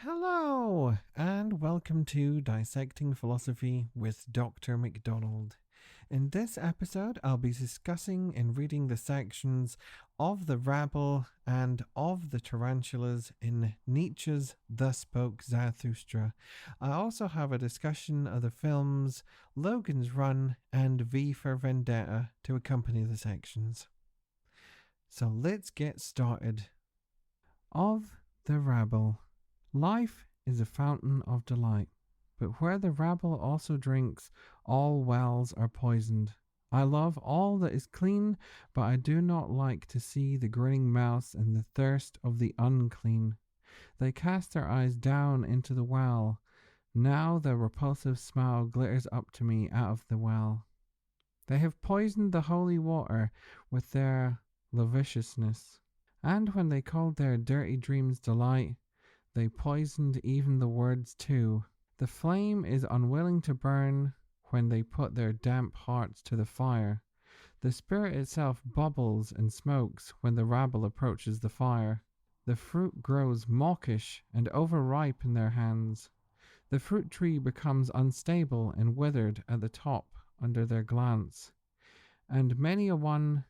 Hello, and welcome to Dissecting Philosophy with Dr. McDonald. In this episode, I'll be discussing and reading the sections of the Rabble and of the Tarantulas in Nietzsche's Thus Spoke Zarathustra. I also have a discussion of the films Logan's Run and V for Vendetta to accompany the sections. So let's get started. Of the Rabble. Life is a fountain of delight, but where the rabble also drinks, all wells are poisoned. I love all that is clean, but I do not like to see the grinning mouse and the thirst of the unclean. They cast their eyes down into the well. Now their repulsive smile glitters up to me out of the well. They have poisoned the holy water with their lasciviousness, and when they called their dirty dreams delight, they poisoned even the words too. The flame is unwilling to burn when they put their damp hearts to the fire. The spirit itself bubbles and smokes when the rabble approaches the fire. The fruit grows mawkish and overripe in their hands. The fruit tree becomes unstable and withered at the top under their glance. And many a one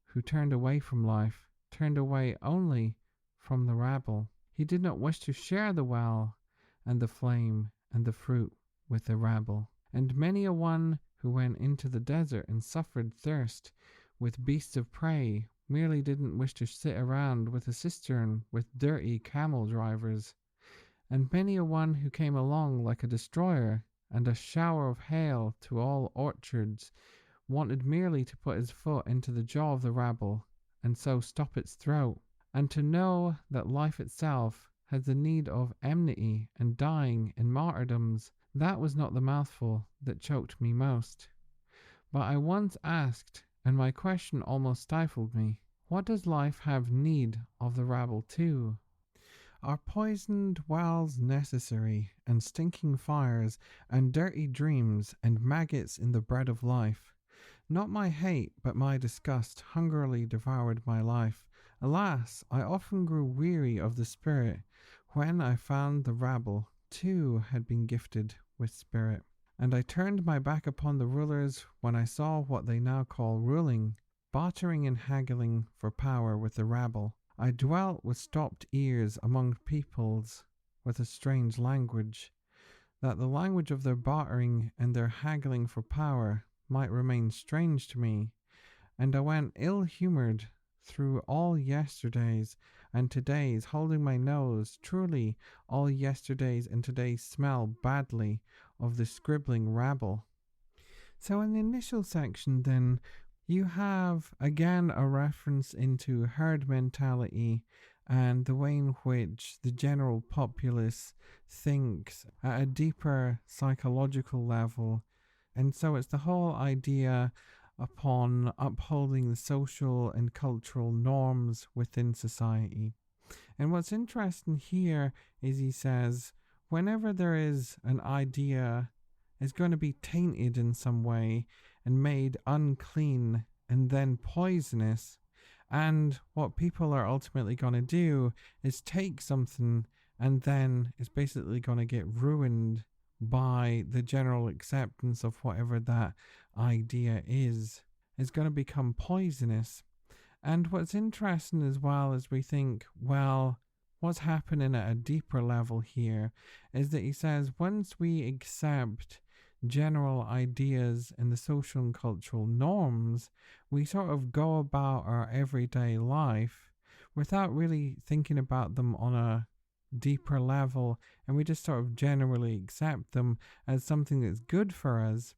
who turned away from life turned away only from the rabble. He did not wish to share the well and the flame and the fruit with the rabble. And many a one who went into the desert and suffered thirst with beasts of prey merely didn't wish to sit around with a cistern with dirty camel drivers. And many a one who came along like a destroyer and a shower of hail to all orchards wanted merely to put his foot into the jaw of the rabble and so stop its throat. And to know that life itself has the need of enmity and dying and martyrdoms, that was not the mouthful that choked me most. But I once asked, and my question almost stifled me, what does life have need of the rabble too? Are poisoned wells necessary, and stinking fires, and dirty dreams, and maggots in the bread of life? Not my hate, but my disgust hungrily devoured my life. Alas, I often grew weary of the spirit when I found the rabble, too, had been gifted with spirit. And I turned my back upon the rulers when I saw what they now call ruling, bartering and haggling for power with the rabble. I dwelt with stopped ears among peoples with a strange language, that the language of their bartering and their haggling for power might remain strange to me, and I went ill-humoured through all yesterdays and todays, holding my nose. Truly, all yesterdays and todays smell badly of the scribbling rabble. So in the initial section then, you have again a reference into herd mentality and the way in which the general populace thinks at a deeper psychological level. And so it's the whole idea upon upholding the social and cultural norms within society. And what's interesting here is he says, whenever there is an idea, it's going to be tainted in some way and made unclean and then poisonous. And what people are ultimately going to do is take something and then it's basically going to get ruined by the general acceptance of whatever that idea is. It's going to become poisonous. And what's interesting as well is we think, well, what's happening at a deeper level here is that he says once we accept general ideas and the social and cultural norms, we sort of go about our everyday life without really thinking about them on a deeper level, and we just sort of generally accept them as something that's good for us.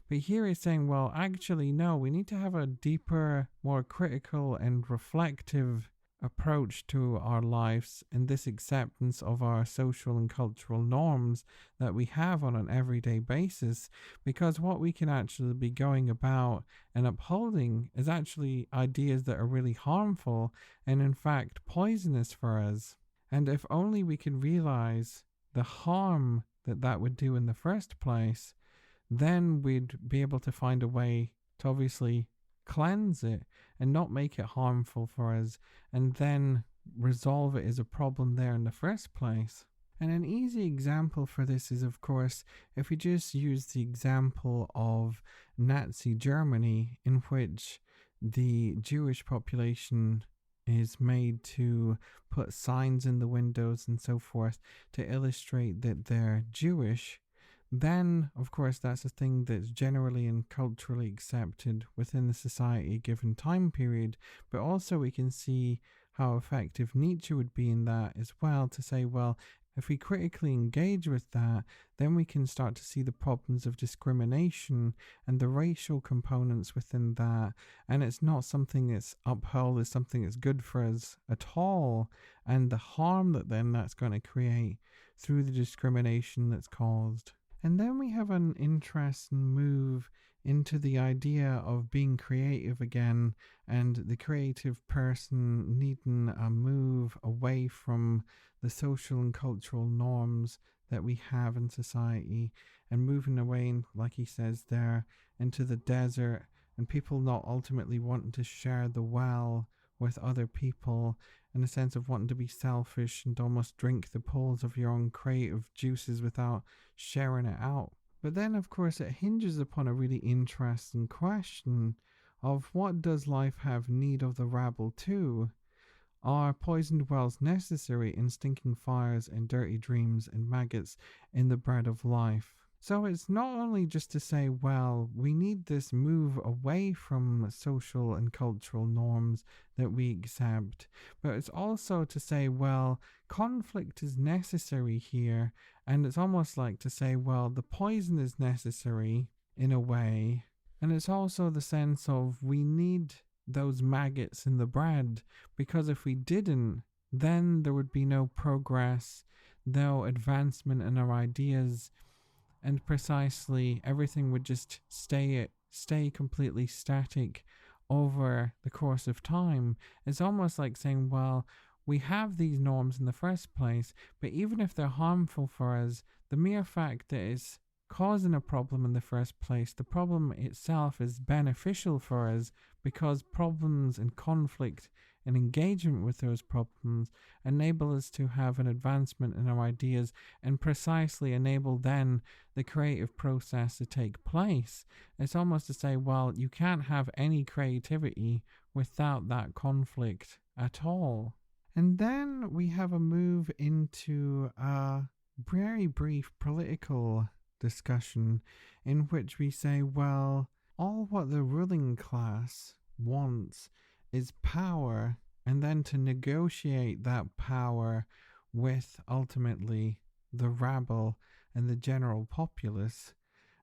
But here he's saying, well, actually, no, we need to have a deeper, more critical and reflective approach to our lives and this acceptance of our social and cultural norms that we have on an everyday basis, because what we can actually be going about and upholding is actually ideas that are really harmful and in fact poisonous for us. And if only we could realize the harm that that would do in the first place, then we'd be able to find a way to obviously cleanse it and not make it harmful for us, and then resolve it as a problem there in the first place. And an easy example for this is, of course, if we just use the example of Nazi Germany, in which the Jewish population is made to put signs in the windows and so forth to illustrate that they're Jewish, then, of course, that's a thing that's generally and culturally accepted within the society given time period. But also we can see how effective Nietzsche would be in that as well, to say, well, if we critically engage with that, then we can start to see the problems of discrimination and the racial components within that. And it's not something that's upheld as something that's good for us at all. And the harm that then that's going to create through the discrimination that's caused. And then we have an interesting move into the idea of being creative again, and the creative person needing a move away from the social and cultural norms that we have in society, and moving away, like he says there, into the desert, and people not ultimately wanting to share the well with other people, in a sense of wanting to be selfish and almost drink the pools of your own creative juices without sharing it out. But then, of course, it hinges upon a really interesting question of what does life have need of the rabble to? Are poisoned wells necessary in stinking fires and dirty dreams and maggots in the bread of life? So it's not only just to say, well, we need this move away from social and cultural norms that we accept, but it's also to say, well, conflict is necessary here, and it's almost like to say, well, the poison is necessary in a way, and it's also the sense of we need those maggots in the bread, because if we didn't, then there would be no progress, no advancement in our ideas, and precisely everything would just stay completely static over the course of time. It's almost like saying, well, we have these norms in the first place, but even if they're harmful for us, the mere fact that it's causing a problem in the first place, the problem itself is beneficial for us, because problems and conflict and engagement with those problems enable us to have an advancement in our ideas, and precisely enable then the creative process to take place. It's almost to say, well, you can't have any creativity without that conflict at all. And then we have a move into a very brief political discussion in which we say, well, all what the ruling class wants is power, and then to negotiate that power with ultimately the rabble and the general populace.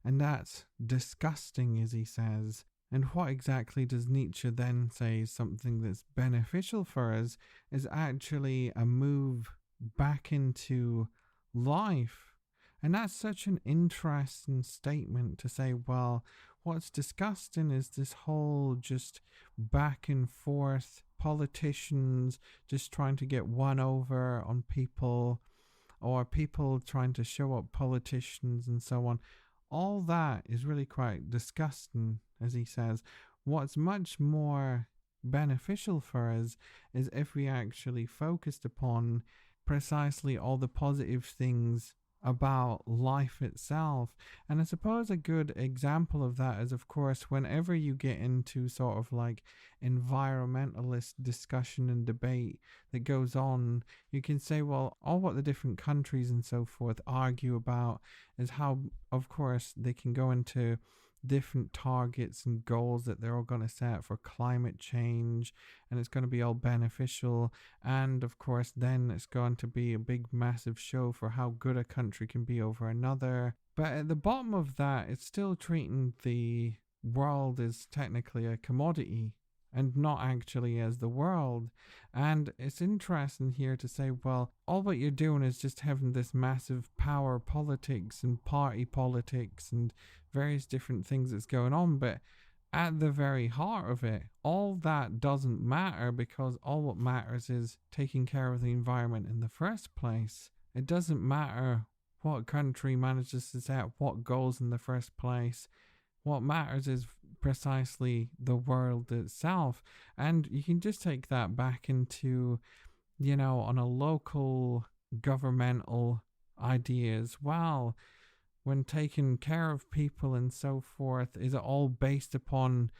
And that's disgusting, as he says. And what exactly does Nietzsche then say is something that's beneficial for us is actually a move back into life. And that's such an interesting statement to say, well, what's disgusting is this whole just back and forth politicians just trying to get one over on people, or people trying to show up politicians and so on. All that is really quite disgusting, as he says. What's much more beneficial for us is if we actually focused upon precisely all the positive things about life itself. And I suppose a good example of that is, of course, whenever you get into sort of like environmentalist discussion and debate that goes on, you can say, well, all what the different countries and so forth argue about is how, of course, they can go into different targets and goals that they're all going to set for climate change, and it's going to be all beneficial, and of course then it's going to be a big massive show for how good a country can be over another. But at the bottom of that, it's still treating the world as technically a commodity and not actually as the world. And it's interesting here to say, well, all what you're doing is just having this massive power politics and party politics and various different things that's going on, but at the very heart of it, all that doesn't matter because all what matters is taking care of the environment in the first place. It doesn't matter what country manages to set what goals in the first place. What matters is precisely the world itself. And you can just take that back into, on a local governmental idea as well. When taking care of people and so forth, is it all based upon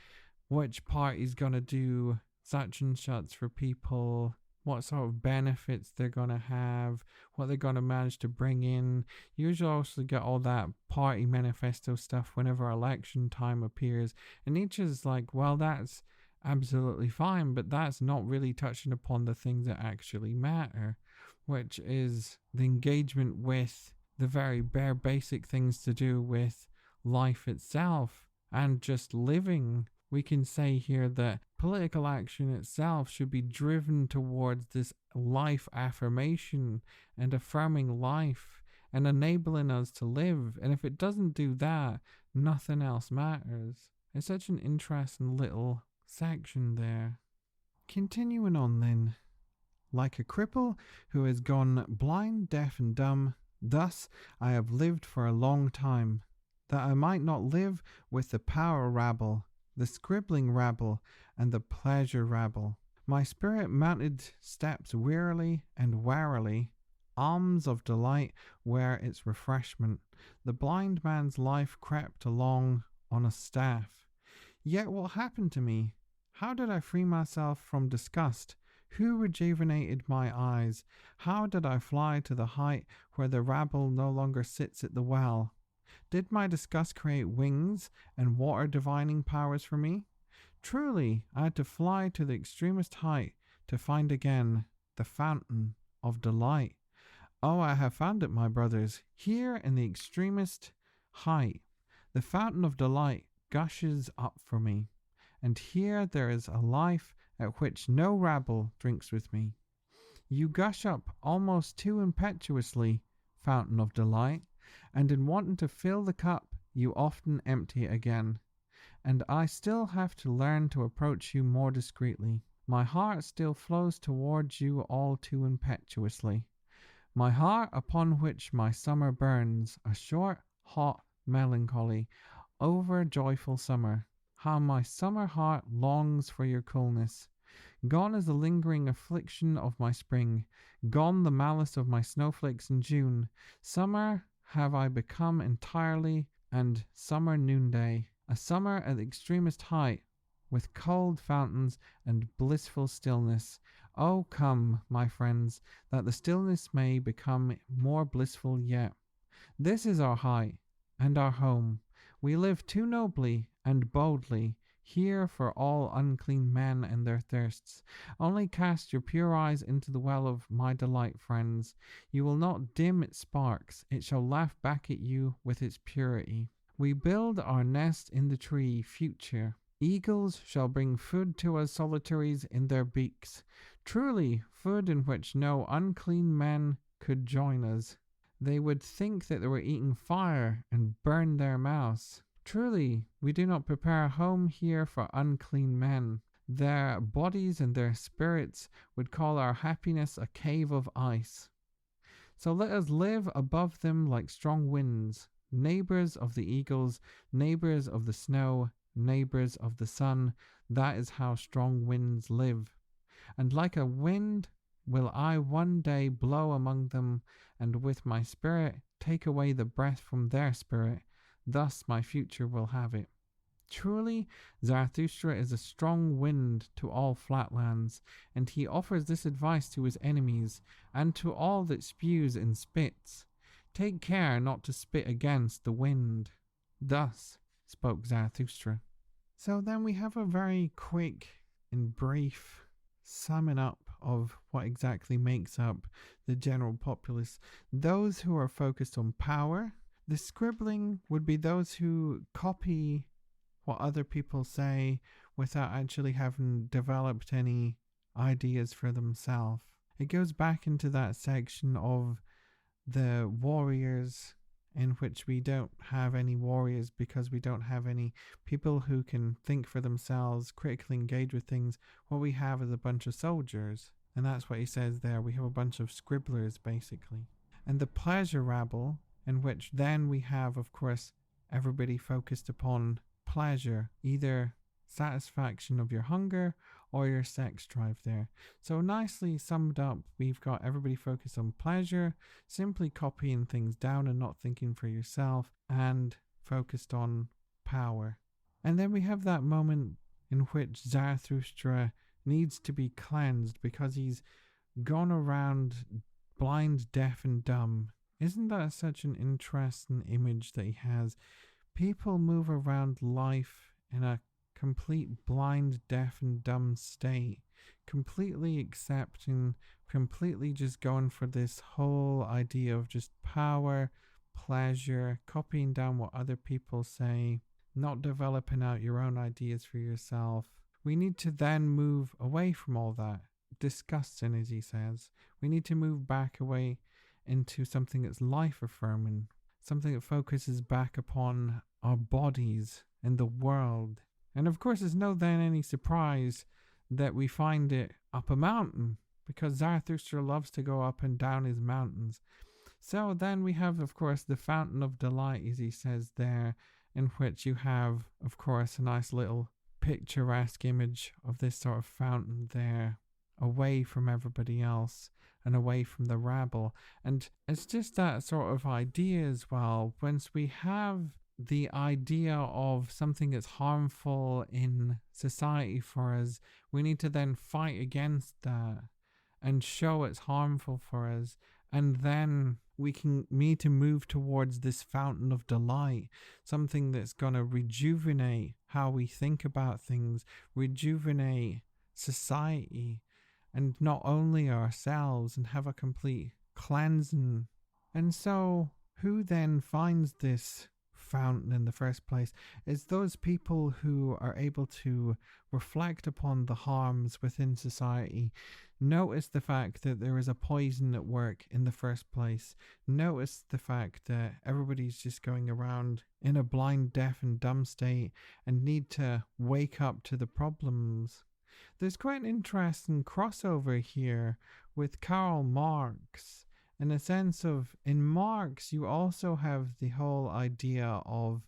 which party's going to do such and such for people, what sort of benefits they're going to have, what they're going to manage to bring in. You usually also get all that party manifesto stuff whenever election time appears. And Nietzsche's like, well, that's absolutely fine, but that's not really touching upon the things that actually matter, which is the engagement with the very bare basic things to do with life itself and just living. We can say here that political action itself should be driven towards this life affirmation and affirming life and enabling us to live. And if it doesn't do that, nothing else matters. It's such an interesting little section there. Continuing on then. Like a cripple who has gone blind, deaf, and dumb, thus I have lived for a long time, that I might not live with the power rabble, the scribbling rabble, and the pleasure rabble. My spirit mounted steps wearily and warily. Alms of delight were its refreshment. The blind man's life crept along on a staff. Yet what happened to me? How did I free myself from disgust? Who rejuvenated my eyes? How did I fly to the height where the rabble no longer sits at the well? Did my disgust create wings and water divining powers for me? Truly, I had to fly to the extremest height to find again the fountain of delight. Oh, I have found it, my brothers, here in the extremest height. The fountain of delight gushes up for me, and here there is a life at which no rabble drinks with me. You gush up almost too impetuously, fountain of delight, and in wanting to fill the cup, you often empty it again. And I still have to learn to approach you more discreetly. My heart still flows towards you all too impetuously. My heart upon which my summer burns, a short, hot, melancholy, over-joyful summer. How my summer heart longs for your coolness. Gone is the lingering affliction of my spring, gone the malice of my snowflakes in June. Summer have I become entirely, and summer noonday, a summer at the extremest height, with cold fountains and blissful stillness. Oh, come, my friends, that the stillness may become more blissful yet. This is our height, and our home. We live too nobly and boldly here for all unclean men and their thirsts. Only cast your pure eyes into the well of my delight, friends. You will not dim its sparks. It shall laugh back at you with its purity. We build our nest in the tree, future. Eagles shall bring food to us solitaries in their beaks. Truly, food in which no unclean men could join us. They would think that they were eating fire and burn their mouths. Truly, we do not prepare a home here for unclean men. Their bodies and their spirits would call our happiness a cave of ice. So let us live above them like strong winds, neighbors of the eagles, neighbors of the snow, neighbors of the sun. That is how strong winds live. And like a wind will I one day blow among them, and with my spirit take away the breath from their spirit. Thus my future will have it. Truly, Zarathustra is a strong wind to all flatlands, and he offers this advice to his enemies, and to all that spews and spits. Take care not to spit against the wind. Thus spoke Zarathustra. So then we have a very quick and brief summing up of what exactly makes up the general populace. Those who are focused on power. The scribbling would be those who copy what other people say without actually having developed any ideas for themselves. It goes back into that section of the warriors in which we don't have any warriors because we don't have any people who can think for themselves, critically engage with things. What we have is a bunch of soldiers. And that's what he says there. We have a bunch of scribblers, basically. And the pleasure rabble, in which then we have, of course, everybody focused upon pleasure, either satisfaction of your hunger or your sex drive there. So nicely summed up, we've got everybody focused on pleasure, simply copying things down and not thinking for yourself, and focused on power. And then we have that moment in which Zarathustra needs to be cleansed because he's gone around blind, deaf, and dumb. Isn't that such an interesting image that he has? People move around life in a complete blind, deaf, and dumb state, completely accepting, completely just going for this whole idea of just power, pleasure, copying down what other people say, not developing out your own ideas for yourself. We need to then move away from all that. Disgusting, as he says. We need to move back away into something that's life affirming, something that focuses back upon our bodies and the world. And of course, it's no then any surprise that we find it up a mountain, because Zarathustra loves to go up and down his mountains. So then we have, of course, the fountain of delight, as he says there, in which you have, of course, a nice little picturesque image of this sort of fountain there, away from everybody else and away from the rabble. And it's just that sort of idea as well. Once we have the idea of something that's harmful in society for us, we need to then fight against that and show it's harmful for us. And then we need to move towards this fountain of delight, something that's going to rejuvenate how we think about things, rejuvenate society, and not only ourselves, and have a complete cleansing. And so, who then finds this fountain in the first place? Is those people who are able to reflect upon the harms within society, notice the fact that there is a poison at work in the first place, notice the fact that everybody's just going around in a blind, deaf, and dumb state and need to wake up to the problems. There's quite an interesting crossover here with Karl Marx, in a sense of, in Marx, you also have the whole idea of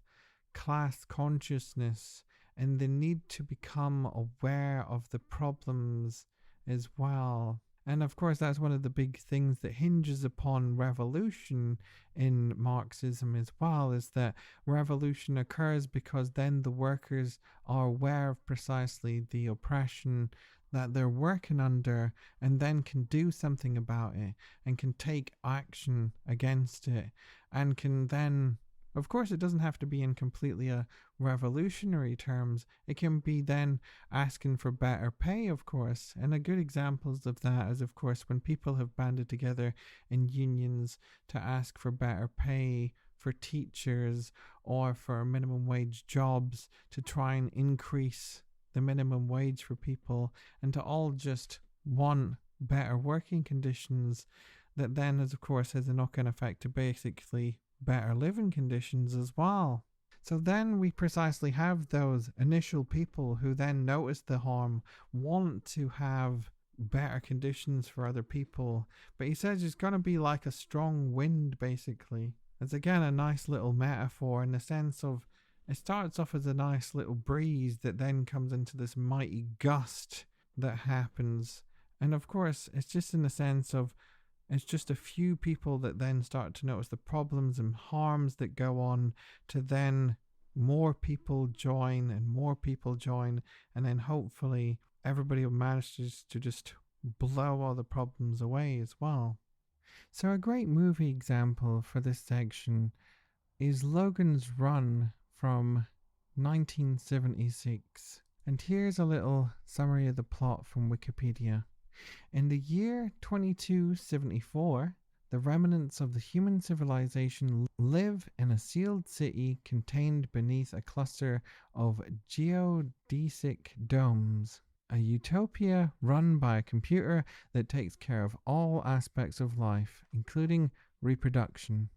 class consciousness and the need to become aware of the problems as well. And of course, that's one of the big things that hinges upon revolution in Marxism as well, is that revolution occurs because then the workers are aware of precisely the oppression that they're working under, and then can do something about it and can take action against it, and can then, of course, it doesn't have to be in completely a revolutionary terms. It can be then asking for better pay, of course. And a good examples of that is, of course, when people have banded together in unions to ask for better pay for teachers or for minimum wage jobs, to try and increase the minimum wage for people, and to all just want better working conditions, that then, as of course, has a knock-on effect to basically better living conditions as well. So then we precisely have those initial people who then notice the harm, want to have better conditions for other people. But he says it's going to be like a strong wind, basically. It's again a nice little metaphor in the sense of, it starts off as a nice little breeze that then comes into this mighty gust that happens. And of course, it's just in the sense of, it's just a few people that then start to notice the problems and harms that go on, to then more people join and more people join, and then hopefully everybody manages to just blow all the problems away as well. So a great movie example for this section is Logan's Run from 1976. And here's a little summary of the plot from Wikipedia. In the year 2274, the remnants of the human civilization live in a sealed city contained beneath a cluster of geodesic domes, a utopia run by a computer that takes care of all aspects of life, including reproduction.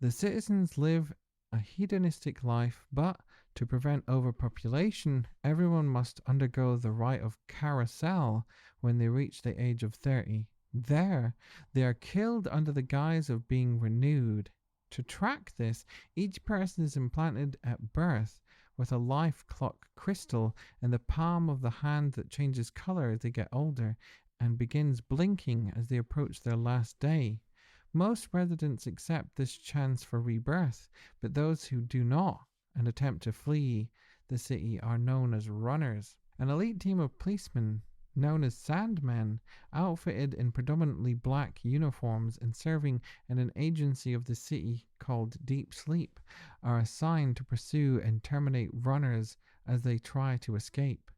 The citizens live a hedonistic life, but to prevent overpopulation, everyone must undergo the rite of carousel when they reach the age of 30. There, they are killed under the guise of being renewed. To track this, each person is implanted at birth with a life clock crystal in the palm of the hand that changes color as they get older and begins blinking as they approach their last day. Most residents accept this chance for rebirth, but those who do not and attempt to flee the city are known as runners. An elite team of policemen, known as Sandmen, outfitted in predominantly black uniforms and serving in an agency of the city called Deep Sleep, are assigned to pursue and terminate runners as they try to escape.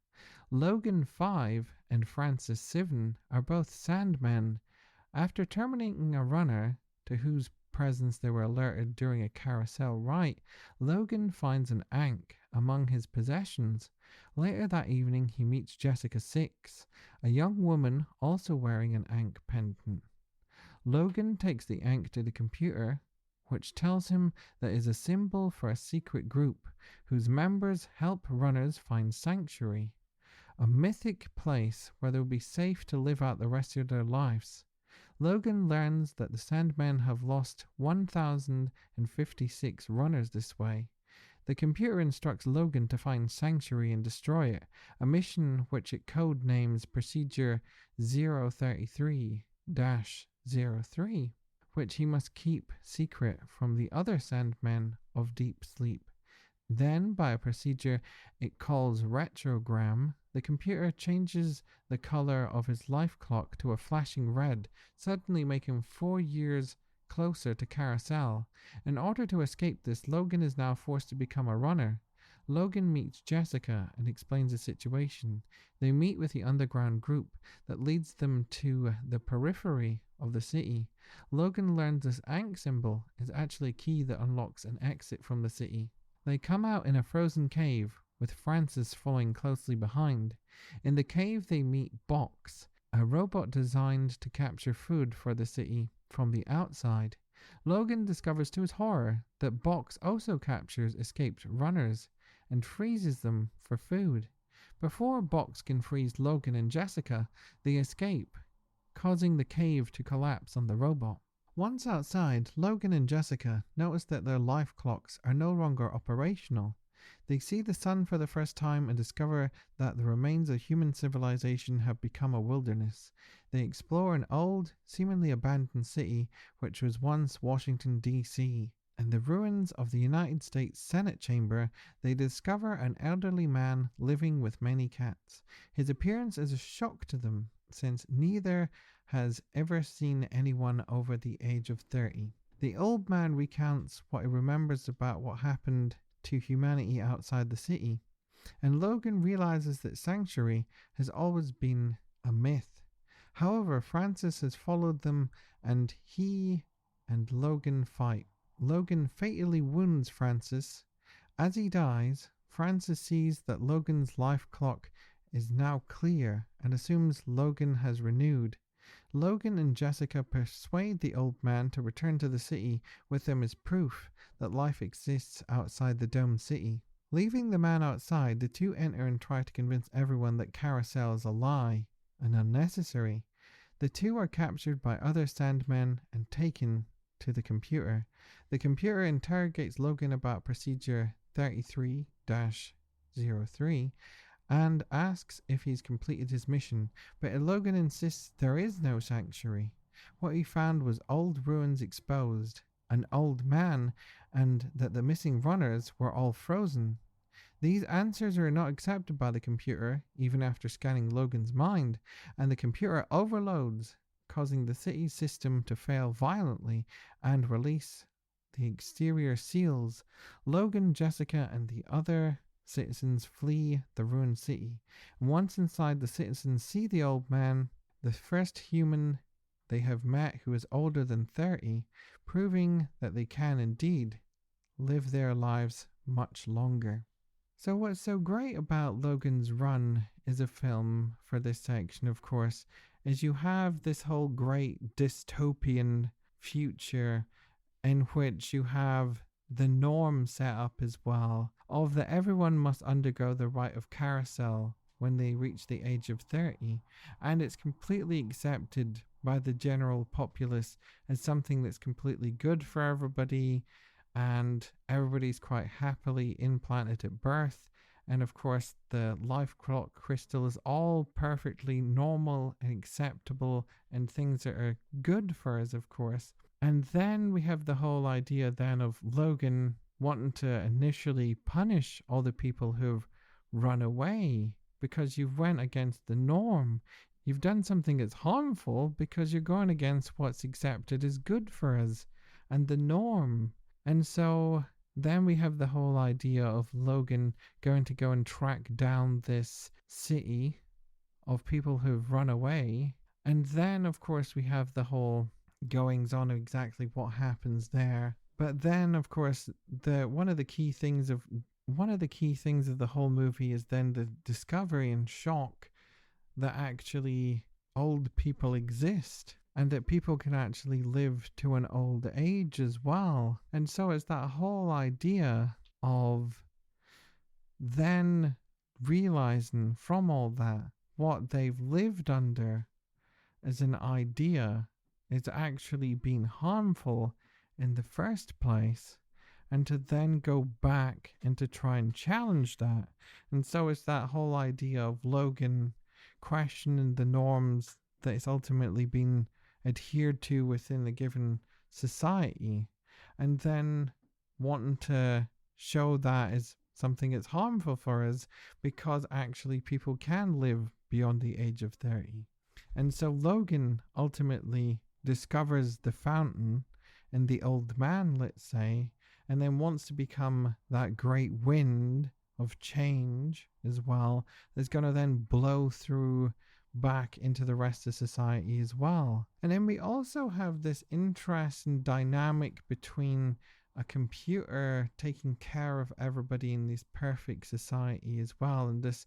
Logan 5 and Francis 7 are both Sandmen. After terminating a runner, to whose presence they were alerted during a carousel rite, Logan finds an ankh among his possessions. Later that evening, he meets Jessica 6, a young woman also wearing an ankh pendant. Logan takes the ankh to the computer, which tells him that it is a symbol for a secret group whose members help runners find sanctuary, a mythic place where they will be safe to live out the rest of their lives. Logan learns that the Sandmen have lost 1,056 runners this way. The computer instructs Logan to find sanctuary and destroy it, a mission which it codenames Procedure 033-03, which he must keep secret from the other Sandmen of Deep Sleep. Then, by a procedure it calls retrogram, the computer changes the color of his life clock to a flashing red, suddenly making him 4 years closer to Carousel. In order to escape this, Logan is now forced to become a runner. Logan meets Jessica and explains the situation. They meet with the underground group that leads them to the periphery of the city. Logan learns this ankh symbol is actually a key that unlocks an exit from the city. They come out in a frozen cave, with Francis following closely behind. In the cave they meet Box, a robot designed to capture food for the city from the outside. Logan discovers to his horror that Box also captures escaped runners and freezes them for food. Before Box can freeze Logan and Jessica, they escape, causing the cave to collapse on the robot. Once outside, Logan and Jessica notice that their life clocks are no longer operational. They see the sun for the first time and discover that the remains of human civilization have become a wilderness. They explore an old, seemingly abandoned city which was once Washington, D.C. In the ruins of the United States Senate chamber, they discover an elderly man living with many cats. His appearance is a shock to them, since neither has ever seen anyone over the age of 30. The old man recounts what he remembers about what happened to humanity outside the city, and Logan realizes that sanctuary has always been a myth. However, Francis has followed them and he and Logan fight. Logan fatally wounds Francis. As he dies, Francis sees that Logan's life clock is now clear and assumes Logan has renewed. Logan and Jessica persuade the old man to return to the city with them as proof that life exists outside the domed city. Leaving the man outside, the two enter and try to convince everyone that Carousel is a lie and unnecessary. The two are captured by other Sandmen and taken to the computer. The computer interrogates Logan about Procedure 33-03 and asks if he's completed his mission, but Logan insists there is no sanctuary. What he found was old ruins exposed, an old man, and that the missing runners were all frozen. These answers are not accepted by the computer, even after scanning Logan's mind, and the computer overloads, causing the city system to fail violently and release the exterior seals. Logan, Jessica, and the other citizens flee the ruined city. Once inside, the citizens see the old man, the first human they have met who is older than 30, proving that they can indeed live their lives much longer. So what's so great about Logan's Run is a film for this section, of course, is you have this whole great dystopian future in which you have the norm set up as well of that everyone must undergo the rite of carousel when they reach the age of 30, and it's completely accepted by the general populace as something that's completely good for everybody, and everybody's quite happily implanted at birth. And of course, the life clock crystal is all perfectly normal and acceptable and things that are good for us, of course. And then we have the whole idea then of Logan wanting to initially punish all the people who've run away because you've went against the norm. You've done something that's harmful because you're going against what's accepted as good for us and the norm. And so then we have the whole idea of Logan going to go and track down this city of people who've run away. And then, of course, we have the whole goings on of exactly what happens there. But then, of course, one of the key things of the whole movie is then the discovery and shock that actually old people exist and that people can actually live to an old age as well. And so it's that whole idea of then realizing from all that what they've lived under as an idea is actually being harmful in the first place, and to then go back and to try and challenge that. And so it's that whole idea of Logan questioning the norms that is ultimately being adhered to within a given society, and then wanting to show that as something that's harmful for us because actually people can live beyond the age of 30. And so Logan ultimately discovers the fountain in the old man, let's say, and then wants to become that great wind of change as well that's going to then blow through back into the rest of society as well. And then we also have this interesting dynamic between a computer taking care of everybody in this perfect society as well, and this,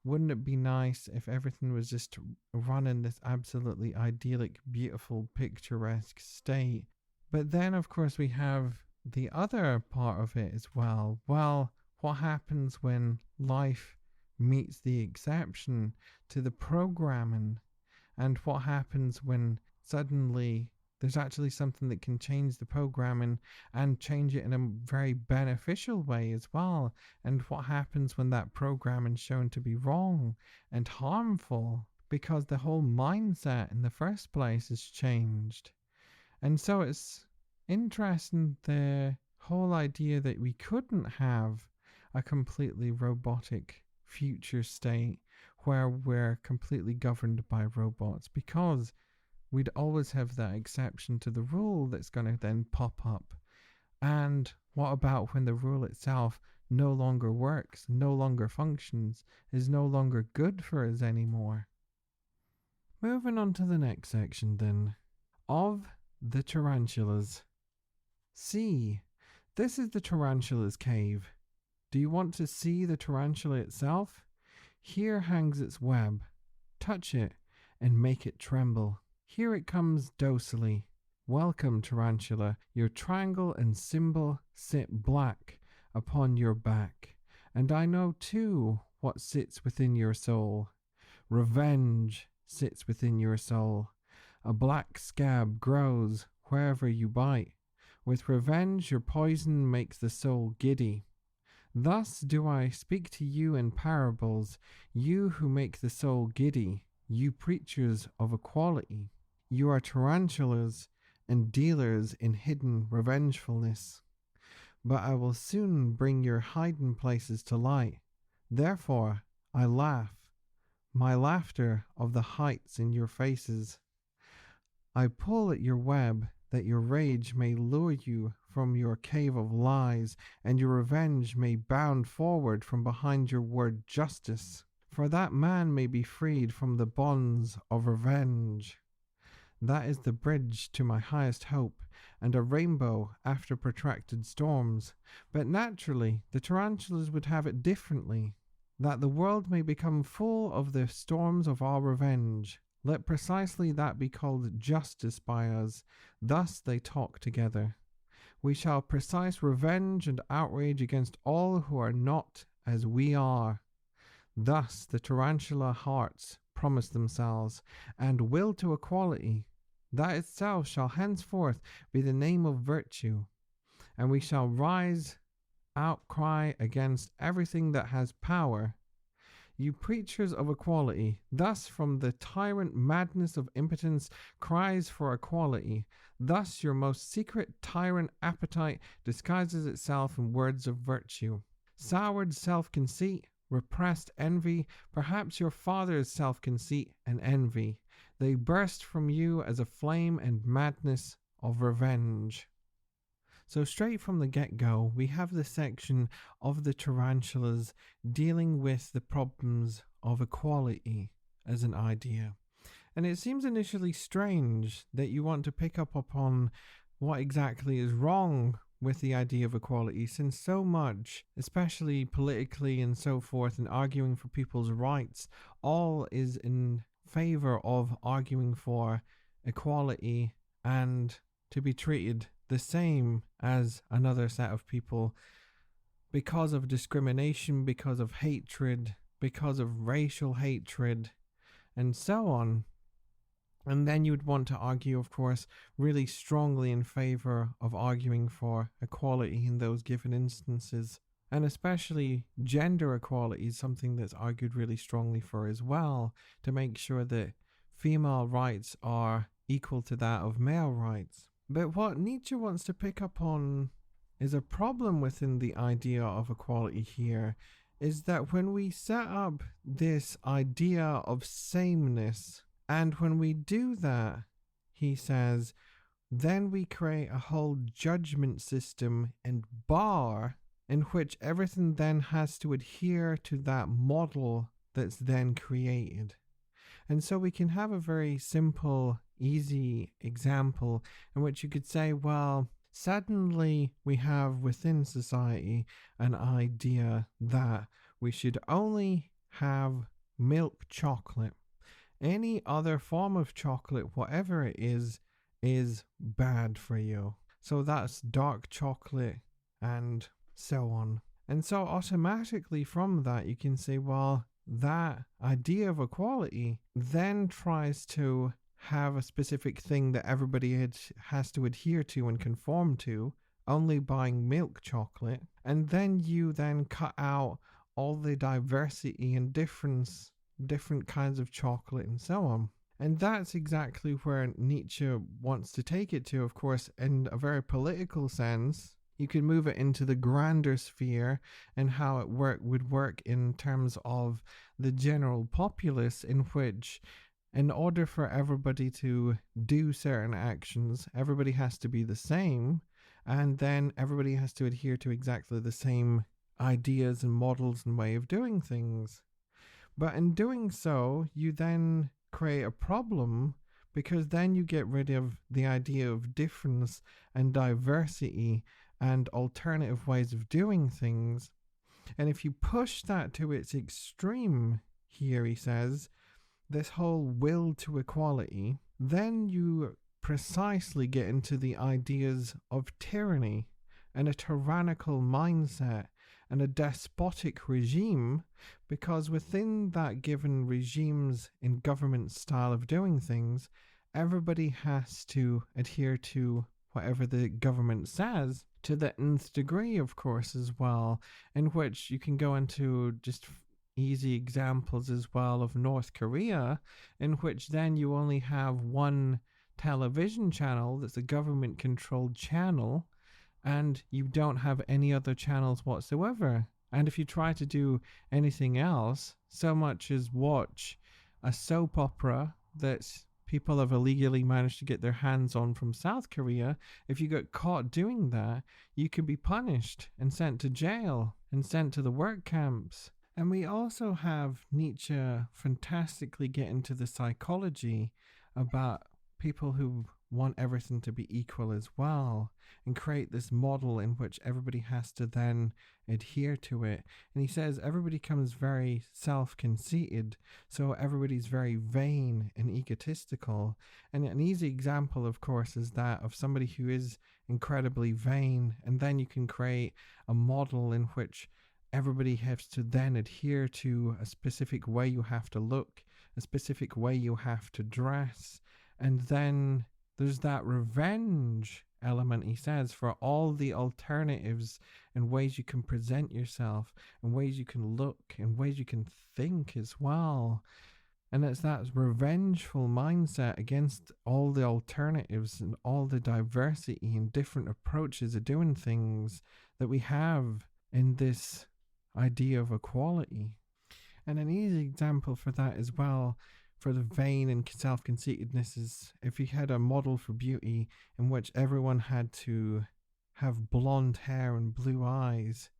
wouldn't it be nice if everything was just run in this absolutely idyllic, beautiful, picturesque state? But then, of course, we have the other part of it as well. Well, what happens when life meets the exception to the programming? And what happens when suddenly there's actually something that can change the programming and change it in a very beneficial way as well? And what happens when that programming is shown to be wrong and harmful because the whole mindset in the first place has changed? And so it's interesting, the whole idea that we couldn't have a completely robotic future state where we're completely governed by robots, because we'd always have that exception to the rule that's going to then pop up. And what about when the rule itself no longer works, no longer functions, is no longer good for us anymore? Moving on to the next section then, of the tarantulas. See, this is the tarantula's cave. Do you want to see the tarantula itself? Here hangs its web. Touch it and make it tremble. Here it comes docilely. Welcome, tarantula. Your triangle and symbol sit black upon your back. And I know too what sits within your soul. Revenge sits within your soul. A black scab grows wherever you bite. With revenge your poison makes the soul giddy. Thus do I speak to you in parables, you who make the soul giddy, you preachers of equality. You are tarantulas and dealers in hidden revengefulness. But I will soon bring your hiding places to light. Therefore I laugh, my laughter of the heights in your faces. I pull at your web that your rage may lure you from your cave of lies, and your revenge may bound forward from behind your word justice. For that man may be freed from the bonds of revenge. That is the bridge to my highest hope, and a rainbow after protracted storms. But naturally, the tarantulas would have it differently, that the world may become full of the storms of our revenge. Let precisely that be called justice by us. Thus they talk together. We shall precise revenge and outrage against all who are not as we are. Thus the tarantula hearts promise themselves, and will to equality. That itself shall henceforth be the name of virtue, and we shall rise outcry against everything that has power. You preachers of equality, thus from the tyrant madness of impotence cries for equality. Thus your most secret tyrant appetite disguises itself in words of virtue. Soured self-conceit, repressed envy, perhaps your father's self-conceit and envy, they burst from you as a flame and madness of revenge. So straight from the get-go, we have the section of the tarantulas dealing with the problems of equality as an idea. And it seems initially strange that you want to pick up upon what exactly is wrong with the idea of equality, since so much, especially politically and so forth, and arguing for people's rights, all is in favor of arguing for equality and to be treated the same as another set of people because of discrimination, because of hatred, because of racial hatred, and so on. And then you would want to argue, of course, really strongly in favor of arguing for equality in those given instances. And especially gender equality is something that's argued really strongly for as well, to make sure that female rights are equal to that of male rights. But what Nietzsche wants to pick up on is a problem within the idea of equality here, is that when we set up this idea of sameness, and when we do that, he says, then we create a whole judgment system and bar in which everything then has to adhere to that model that's then created. And so we can have a very simple, easy example in which you could say, well, suddenly we have within society an idea that we should only have milk chocolate. Any other form of chocolate, whatever it is bad for you. So that's dark chocolate and so on. And so automatically from that you can say, well, that idea of equality then tries to have a specific thing that everybody has to adhere to and conform to, only buying milk chocolate, and then you then cut out all the diversity and different kinds of chocolate and so on. And that's exactly where Nietzsche wants to take it to, of course, in a very political sense. You could move it into the grander sphere and how it would work in terms of the general populace, in which in order for everybody to do certain actions, everybody has to be the same, and then everybody has to adhere to exactly the same ideas and models and way of doing things. But in doing so, you then create a problem, because then you get rid of the idea of difference and diversity and alternative ways of doing things. And if you push that to its extreme here, he says, this whole will to equality, then you precisely get into the ideas of tyranny and a tyrannical mindset and a despotic regime, because within that given regime's and government style of doing things, everybody has to adhere to whatever the government says, to the nth degree, of course, as well, in which you can go into just easy examples as well of North Korea, in which then you only have one television channel that's a government-controlled channel, and you don't have any other channels whatsoever. And if you try to do anything else, so much as watch a soap opera that's people have illegally managed to get their hands on from South Korea, if you get caught doing that, you can be punished and sent to jail and sent to the work camps. And we also have Nietzsche fantastically get into the psychology about people who want everything to be equal as well and create this model in which everybody has to then adhere to it. And he says everybody becomes very self-conceited, so everybody's very vain and egotistical. And an easy example, of course, is that of somebody who is incredibly vain, and then you can create a model in which everybody has to then adhere to a specific way you have to look, a specific way you have to dress, and then there's that revenge element, he says, for all the alternatives and ways you can present yourself and ways you can look and ways you can think as well. And it's that revengeful mindset against all the alternatives and all the diversity and different approaches of doing things that we have in this idea of equality. And an easy example for that as well, for the vain and self-conceitedness, is if you had a model for beauty in which everyone had to have blonde hair and blue eyes,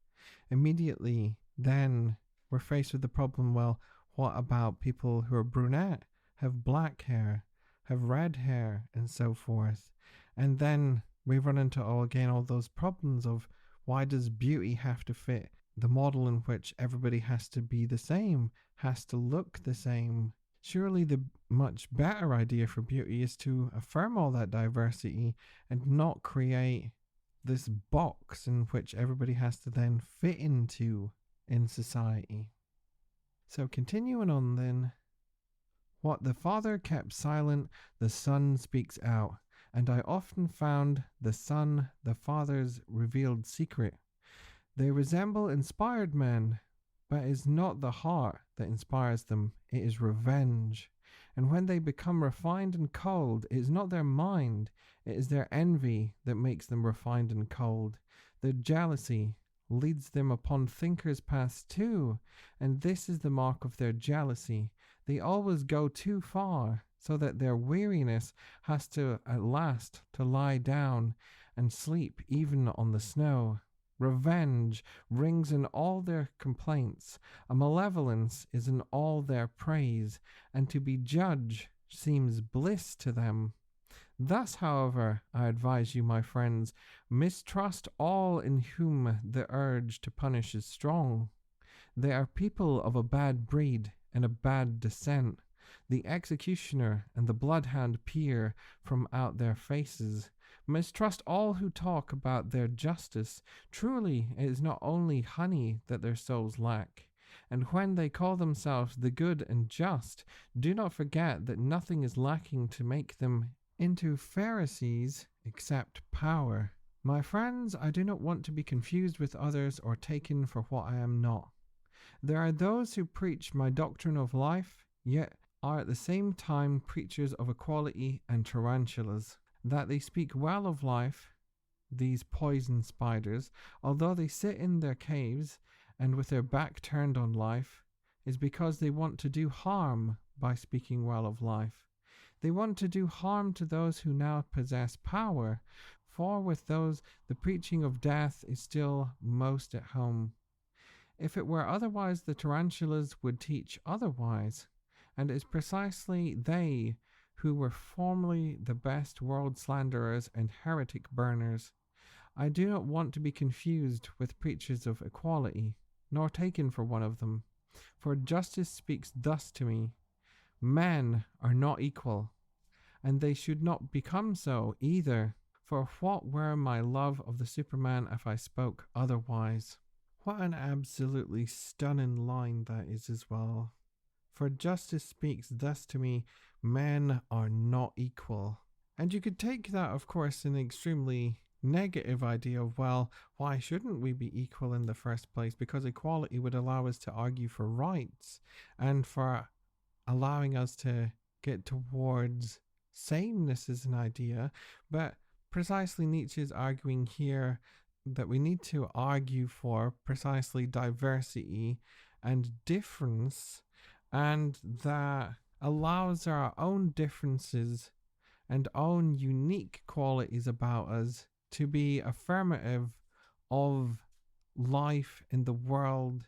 immediately then we're faced with the problem, well, what about people who are brunette, have black hair, have red hair, and so forth? And then we run into all those problems of why does beauty have to fit the model in which everybody has to be the same, has to look the same? Surely the much better idea for beauty is to affirm all that diversity and not create this box in which everybody has to then fit into in society. So continuing on then, what the Father kept silent, the Son speaks out, and I often found the Son the Father's revealed secret. They resemble inspired men, but it is not the heart that inspires them, it is revenge. And when they become refined and cold, it is not their mind, it is their envy that makes them refined and cold. Their jealousy leads them upon thinkers' paths too, and this is the mark of their jealousy. They always go too far, so that their weariness has to at last to lie down and sleep even on the snow. Revenge rings in all their complaints, a malevolence is in all their praise, and to be judge seems bliss to them. Thus, however, I advise you, my friends, mistrust all in whom the urge to punish is strong. They are people of a bad breed and a bad descent. The executioner and the bloodhound peer from out their faces. Mistrust all who talk about their justice. Truly, it is not only honey that their souls lack. And when they call themselves the good and just, do not forget that nothing is lacking to make them into Pharisees except power. My friends, I do not want to be confused with others or taken for what I am not. There are those who preach my doctrine of life, yet are at the same time preachers of equality and tarantulas. That they speak well of life, these poison spiders, although they sit in their caves and with their back turned on life, is because they want to do harm by speaking well of life. They want to do harm to those who now possess power, for with those the preaching of death is still most at home. If it were otherwise, the tarantulas would teach otherwise, and it is precisely they who were formerly the best world slanderers and heretic burners. I do not want to be confused with preachers of equality, nor taken for one of them, for justice speaks thus to me: men are not equal, and they should not become so either, for what were my love of the Superman if I spoke otherwise? What an absolutely stunning line that is as well. For justice speaks thus to me: men are not equal. And you could take that, of course, in an extremely negative idea of, well, why shouldn't we be equal in the first place? Because equality would allow us to argue for rights and for allowing us to get towards sameness as an idea. But precisely Nietzsche is arguing here that we need to argue for precisely diversity and difference, and that allows our own differences and own unique qualities about us to be affirmative of life in the world,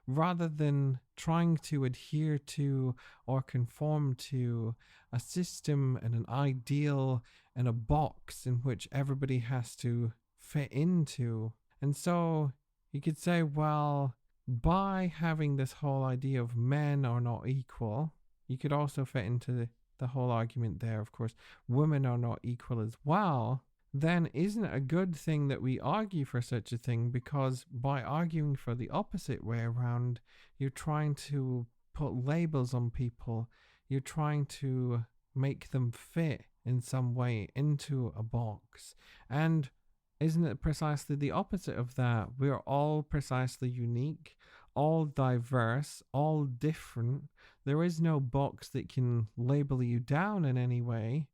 rather than trying to adhere to or conform to a system and an ideal and a box in which everybody has to fit into. And so you could say, well, by having this whole idea of men are not equal, you could also fit into the whole argument there, of course, women are not equal as well. Then isn't it a good thing that we argue for such a thing? Because by arguing for the opposite way around, you're trying to put labels on people. You're trying to make them fit in some way into a box. And isn't it precisely the opposite of that? We're all precisely unique, all diverse, all different. There is no box that can label you down in any way.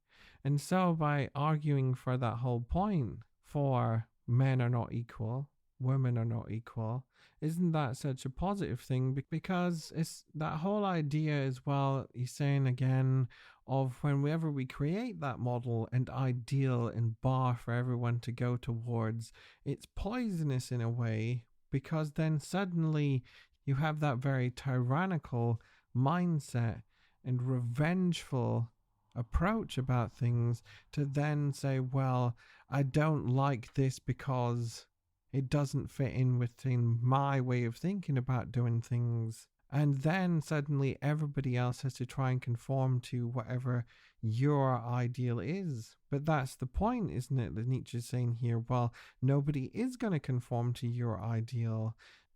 And so, by arguing for that whole point, for men are not equal, women are not equal, isn't that such a positive thing? Because it's that whole idea as well, he's saying again, of whenever we create that model and ideal and bar for everyone to go towards, it's poisonous in a way, because then suddenly you have that very tyrannical mindset and revengeful approach about things to then say, well, I don't like this because it doesn't fit in within my way of thinking about doing things. And then suddenly everybody else has to try and conform to whatever your ideal is. But that's the point, isn't it, that Nietzsche's saying here? Well, nobody is going to conform to your ideal.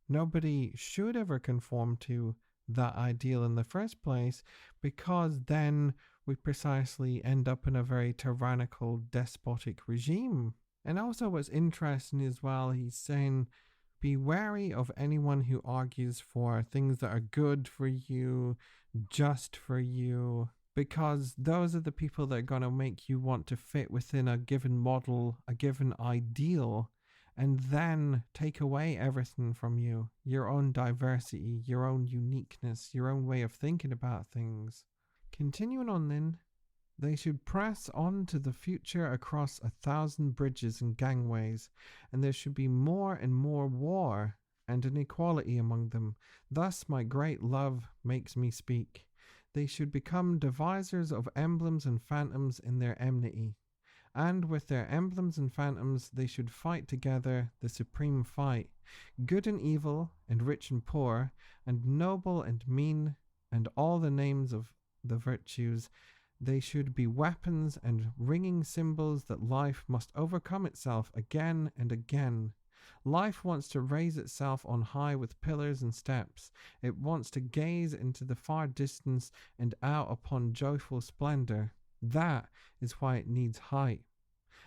Nobody should ever conform to that ideal in the first place, because then we precisely end up in a very tyrannical, despotic regime. And also what's interesting as well, he's saying, be wary of anyone who argues for things that are good for you, just for you, because those are the people that are going to make you want to fit within a given model, a given ideal, and then take away everything from you, your own diversity, your own uniqueness, your own way of thinking about things. Continuing on then, they should press on to the future across 1,000 bridges and gangways, and there should be more and more war and inequality among them. Thus my great love makes me speak. They should become devisers of emblems and phantoms in their enmity, and with their emblems and phantoms they should fight together the supreme fight, good and evil, and rich and poor, and noble and mean, and all the names of the virtues. They should be weapons and ringing symbols that life must overcome itself again and again. Life wants to raise itself on high with pillars and steps. It wants to gaze into the far distance and out upon joyful splendor. That is why it needs height.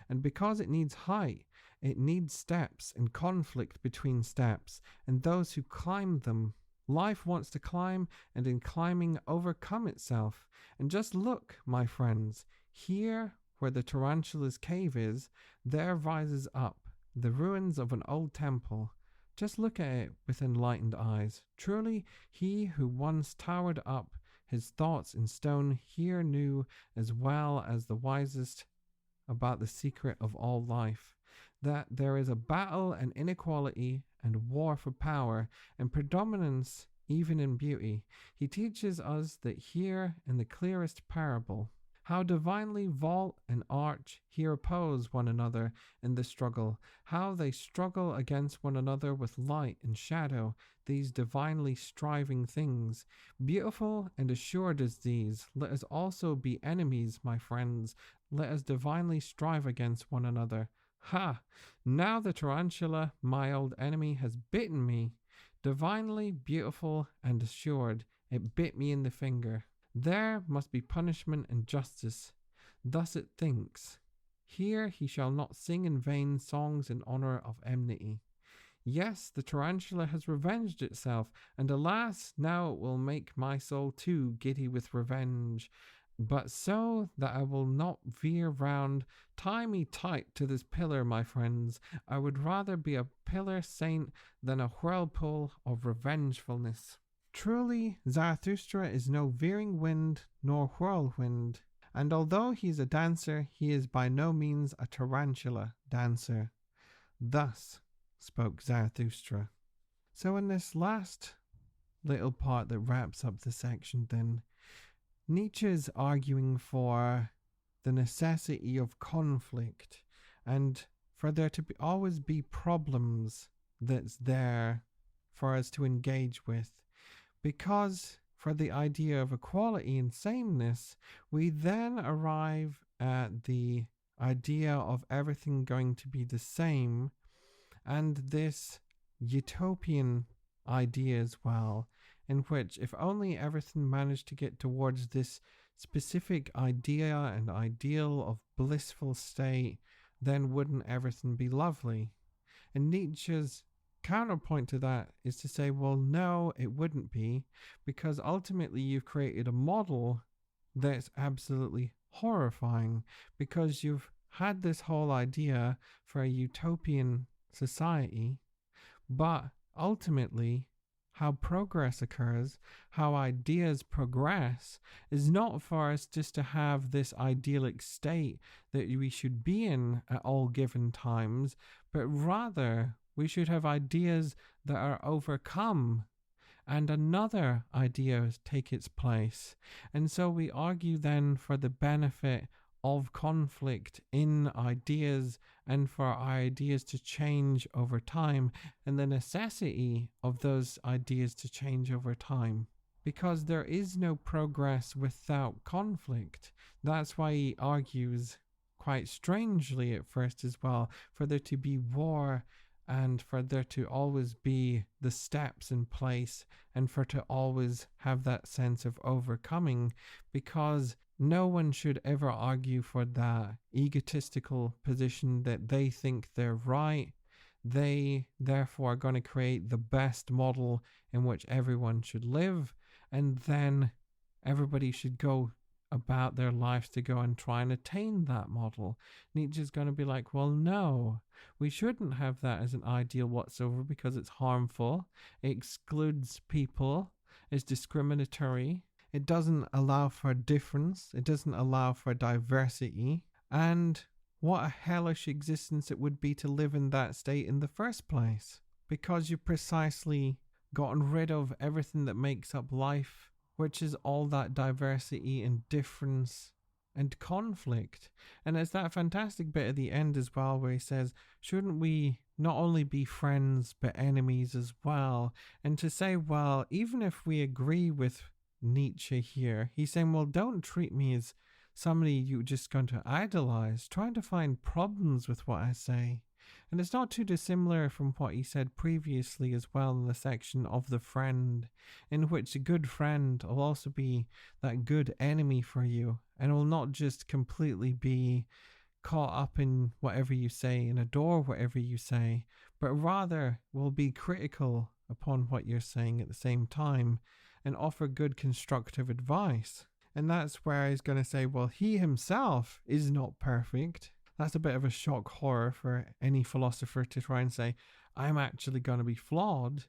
And because it needs height, it needs steps and conflict between steps and those who climb them. Life wants to climb, and in climbing overcome itself. And just look, my friends, here where the Tarantula's cave is, there rises up the ruins of an old temple. Just look at it with enlightened eyes. Truly, he who once towered up his thoughts in stone here knew as well as the wisest about the secret of all life, that there is a battle and inequality and war for power and predominance even in beauty. He teaches us that here in the clearest parable, how divinely vault and arch here oppose one another in the struggle, how they struggle against one another with light and shadow, these divinely striving things. Beautiful and assured as these, let us also be enemies, my friends. Let us divinely strive against one another. Ha! Now the tarantula, my old enemy, has bitten me. Divinely beautiful and assured, it bit me in the finger. There must be punishment and justice. Thus it thinks. Here he shall not sing in vain songs in honor of enmity. Yes, the tarantula has revenged itself, and alas, now it will make my soul too giddy with revenge. But so that I will not veer round, tie me tight to this pillar, my friends. I would rather be a pillar saint than a whirlpool of revengefulness. Truly, Zarathustra is no veering wind nor whirlwind, and although he is a dancer, he is by no means a tarantula dancer. Thus spoke Zarathustra. So in this last little part that wraps up the section then. Nietzsche's arguing for the necessity of conflict and for there to always be problems that's there for us to engage with. Because for the idea of equality and sameness, we then arrive at the idea of everything going to be the same and this utopian idea as well, in which if only everything managed to get towards this specific idea and ideal of blissful state, then wouldn't everything be lovely? And Nietzsche's counterpoint to that is to say, well, no, it wouldn't be, because ultimately you've created a model that's absolutely horrifying, because you've had this whole idea for a utopian society, but ultimately how progress occurs, how ideas progress, is not for us just to have this idyllic state that we should be in at all given times, but rather we should have ideas that are overcome and another idea take its place. And so we argue then for the benefit of conflict in ideas and for our ideas to change over time and the necessity of those ideas to change over time. Because there is no progress without conflict. That's why he argues quite strangely at first as well, for there to be war and for there to always be the steps in place and for to always have that sense of overcoming, because no one should ever argue for that egotistical position that they think they're right. They therefore are going to create the best model in which everyone should live, and then everybody should go about their lives to go and try and attain that model. Nietzsche's going to be like, well, no, we shouldn't have that as an ideal whatsoever because it's harmful, it excludes people, it's discriminatory, it doesn't allow for difference, it doesn't allow for diversity, and what a hellish existence it would be to live in that state in the first place, because you've precisely gotten rid of everything that makes up life, which is all that diversity and difference and conflict. And it's that fantastic bit at the end as well where he says, shouldn't we not only be friends but enemies as well? And to say, well, even if we agree with Nietzsche here, he's saying, well, don't treat me as somebody you're just going to idolize, trying to find problems with what I say. And it's not too dissimilar from what he said previously as well in the section of the friend, in which a good friend will also be that good enemy for you and will not just completely be caught up in whatever you say and adore whatever you say, but rather will be critical upon what you're saying at the same time and offer good constructive advice. And that's where he's going to say, well, he himself is not perfect. That's a bit of a shock horror for any philosopher to try and say, I'm actually going to be flawed,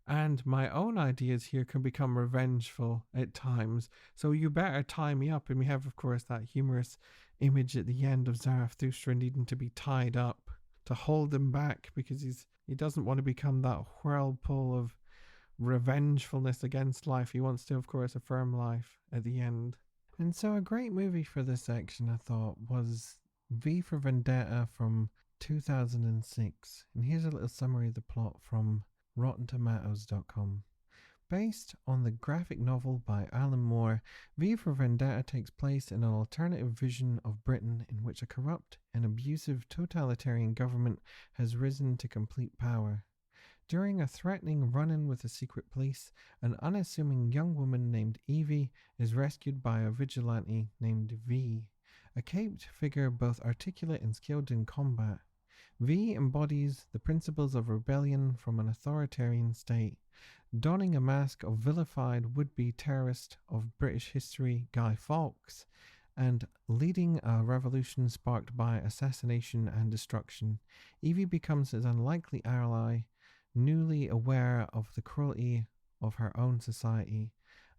and my own ideas here can become revengeful at times, so you better tie me up. And we have, of course, that humorous image at the end of Zarathustra needing to be tied up to hold him back because he doesn't want to become that whirlpool of revengefulness against life. He wants to, of course, affirm life at the end. And so a great movie for this section, I thought, was V for Vendetta from 2006. And here's a little summary of the plot from RottenTomatoes.com. Based on the graphic novel by Alan Moore, V for Vendetta takes place in an alternative vision of Britain in which a corrupt and abusive totalitarian government has risen to complete power. During a threatening run-in with the secret police, an unassuming young woman named Evie is rescued by a vigilante named V, a caped figure both articulate and skilled in combat. V embodies the principles of rebellion from an authoritarian state, donning a mask of vilified would-be terrorist of British history Guy Fawkes, and leading a revolution sparked by assassination and destruction. Evie becomes his unlikely ally, newly aware of the cruelty of her own society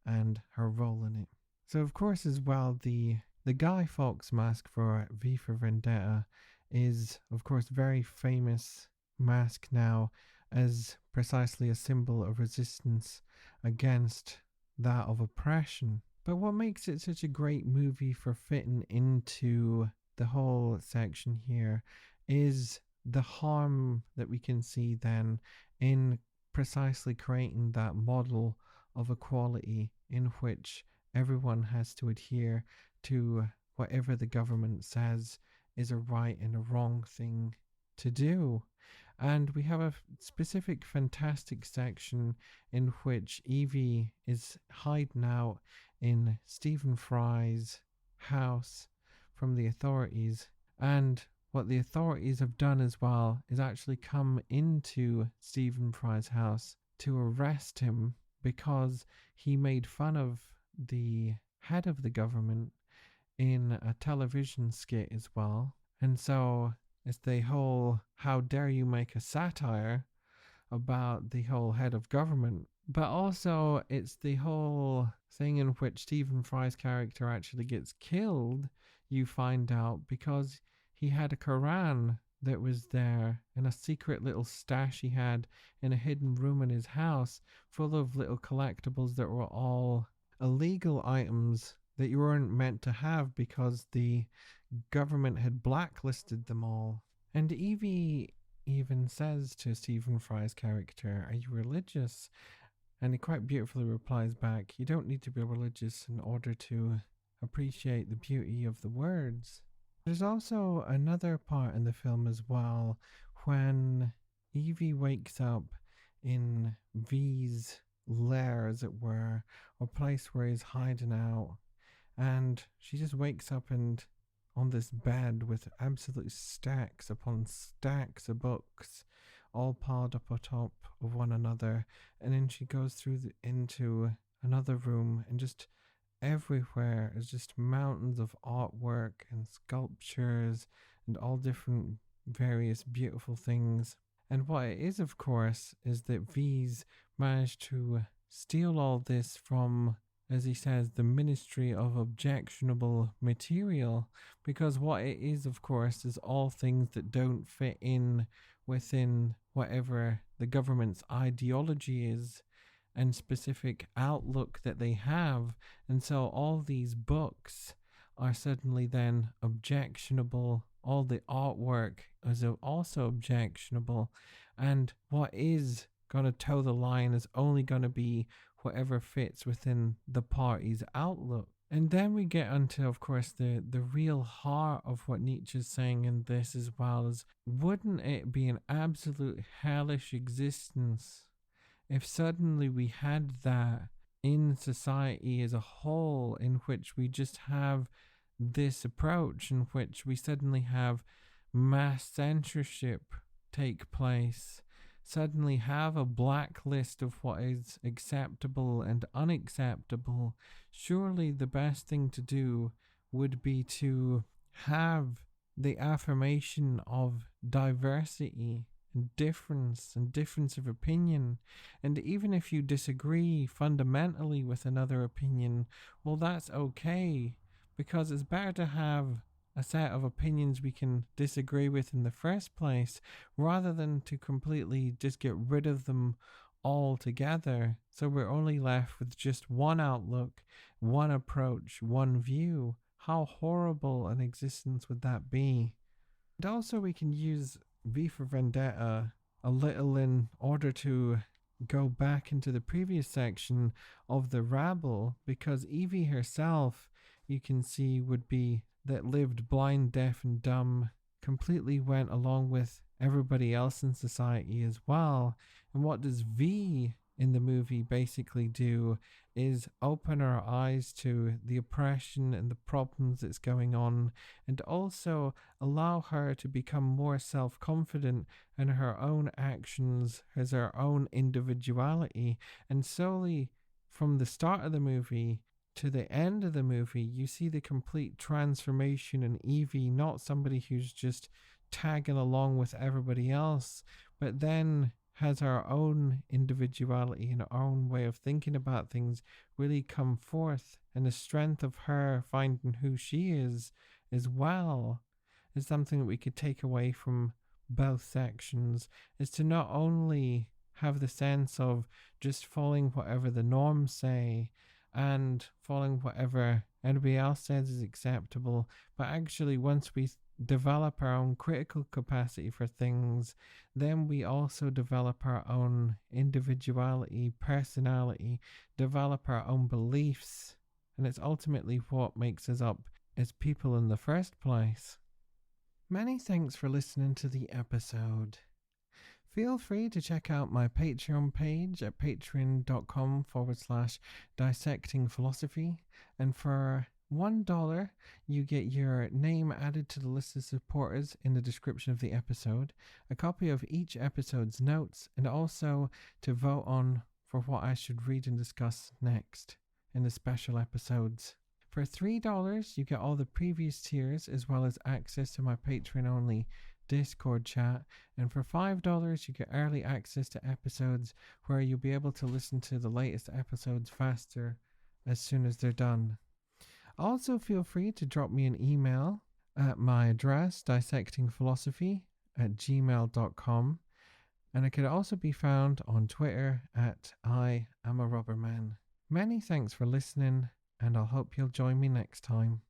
and her role in it. So, of course, as well, the Guy Fawkes mask for V for Vendetta is, of course, very famous mask now, as precisely a symbol of resistance against that of oppression. But what makes it such a great movie for fitting into the whole section here is the harm that we can see then in precisely creating that model of equality in which everyone has to adhere to whatever the government says is a right and a wrong thing to do. And we have a specific fantastic section in which Evie is hiding out in Stephen Fry's house from the authorities. And what the authorities have done as well is actually come into Stephen Fry's house to arrest him because he made fun of the head of the government in a television skit as well. And so it's the whole how dare you make a satire about the whole head of government. But also it's the whole thing in which Stephen Fry's character actually gets killed, you find out, because he had a Quran that was there in a secret little stash he had in a hidden room in his house full of little collectibles that were all illegal items that you weren't meant to have because the government had blacklisted them all. And Evie even says to Stephen Fry's character, "Are you religious?" And he quite beautifully replies back, "You don't need to be religious in order to appreciate the beauty of the words." There's also another part in the film as well when Evie wakes up in V's lair, as it were, or place where he's hiding out. And she just wakes up and on this bed with absolute stacks upon stacks of books, all piled up on top of one another. And then she goes through into another room, and just everywhere is just mountains of artwork and sculptures and all different various beautiful things. And what it is, of course, is that V's managed to steal all this from, as he says, the Ministry of Objectionable Material, because what it is, of course, is all things that don't fit in within whatever the government's ideology is and specific outlook that they have. And so all these books are suddenly then objectionable. All the artwork is also objectionable. And what is going to toe the line is only going to be whatever fits within the party's outlook. And then we get onto, of course, the real heart of what Nietzsche's saying in this as well, is wouldn't it be an absolute hellish existence if suddenly we had that in society as a whole, in which we just have this approach in which we suddenly have mass censorship take place, suddenly have a blacklist of what is acceptable and unacceptable. Surely the best thing to do would be to have the affirmation of diversity and difference of opinion. And even if you disagree fundamentally with another opinion, well, that's okay, because it's better to have a set of opinions we can disagree with in the first place, rather than to completely just get rid of them altogether. So we're only left with just one outlook, one approach, one view. How horrible an existence would that be? And also we can use V for Vendetta a little in order to go back into the previous section of the Rabble, because Evie herself, you can see, would be that lived blind, deaf and dumb, completely went along with everybody else in society as well. And what does V in the movie basically do is open our eyes to the oppression and the problems that's going on, and also allow her to become more self-confident in her own actions as her own individuality. And solely from the start of the movie to the end of the movie, you see the complete transformation in Evie, not somebody who's just tagging along with everybody else, but then has our own individuality and our own way of thinking about things really come forth. And the strength of her finding who she is as well is something that we could take away from both sections is to not only have the sense of just following whatever the norms say and following whatever anybody else says is acceptable, but actually once we develop our own critical capacity for things, then we also develop our own individuality, personality, develop our own beliefs, and it's ultimately what makes us up as people in the first place. Many thanks for listening to the episode. Feel free to check out my Patreon page at patreon.com/dissecting philosophy, and for $1, you get your name added to the list of supporters in the description of the episode, a copy of each episode's notes, and also to vote on for what I should read and discuss next in the special episodes. For $3, you get all the previous tiers as well as access to my Patreon-only Discord chat, and for $5 you get early access to episodes where you'll be able to listen to the latest episodes faster as soon as they're done. Also feel free to drop me an email at my address dissectingphilosophy@gmail.com, and it could also be found on Twitter at I am a rubberman. Many thanks for listening, and I'll hope you'll join me next time.